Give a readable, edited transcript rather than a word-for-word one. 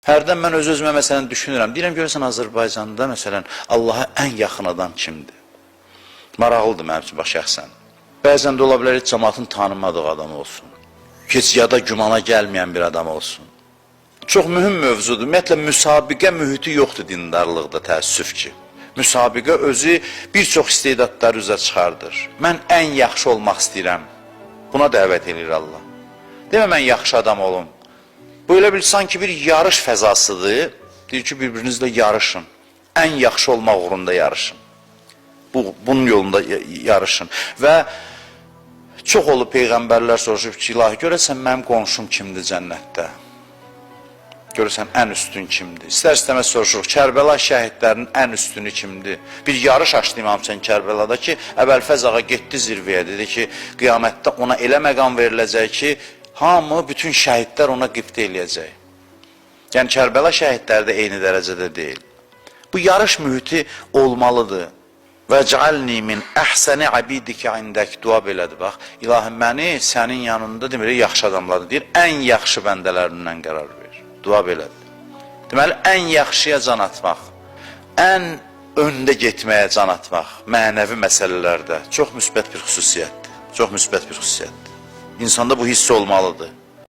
Hərdən mən öz-özümə məsələn düşünürəm. Deyirəm, görürsən Azərbaycanda məsələn Allaha ən yaxın adam kimdir? Maraqlıdır mənim üçün bax şəxsən. Bəzən də ola bilər heç cəmaatın tanınmadığı adam olsun. Heç ya da gümana gəlməyən bir adam olsun. Çox mühüm mövzudur. Ümumiyyətlə, müsabiqə mühiti yoxdur dindarlıqda, təəssüf ki. Müsabiqə özü bir çox istedadları üzə çıxardır. Mən ən yaxşı olmaq istəyirəm. Buna dəvət edir Allah. Demə, mən yaxşı adam olum. Bu elə bil, sanki bir yarış fəzasıdır. Deyir ki, birbirinizlə yarışın. Ən yaxşı olmaq uğrunda yarışın. Bunun yolunda yarışın. Və çox olub peyğəmbərlər soruşub ki, ilahi, görəsən mənim qonşum kimdir cənnətdə? Görürsən, ən üstün kimdir? İstər-istəməz soruşuruq, Kərbəla şəhidlərinin ən üstünü kimdir? Bir yarış açdı İmam Hüseyin Kərbəlada ki, Əbəlfəz ağa getdi zirvəyə, dedi ki, qiyamətdə ona elə məqam veriləcək ki, hamı, bütün şəhidlər ona qiftə eləyəcək. Yəni, Kərbəla şəhidləri də eyni dərəcədə deyil. Bu yarış mühiti olmalıdır. Və cəalni min əhsəni abidikə indək dua belədir, bax. İlahi, məni sənin yanında deməli, yaxşı adamlardır, deyir, ən yaxşı bəndələrindən qərar verir. Dua belədir. Deməli, ən yaxşıya can atmaq, ən öndə getməyə can atmaq, mənəvi məsələlərdə çox müsbət bir xüsusiyyətdir. Çox müsbət bir xüsusiyyətdir. İnsanda bu hiss olmalıdır.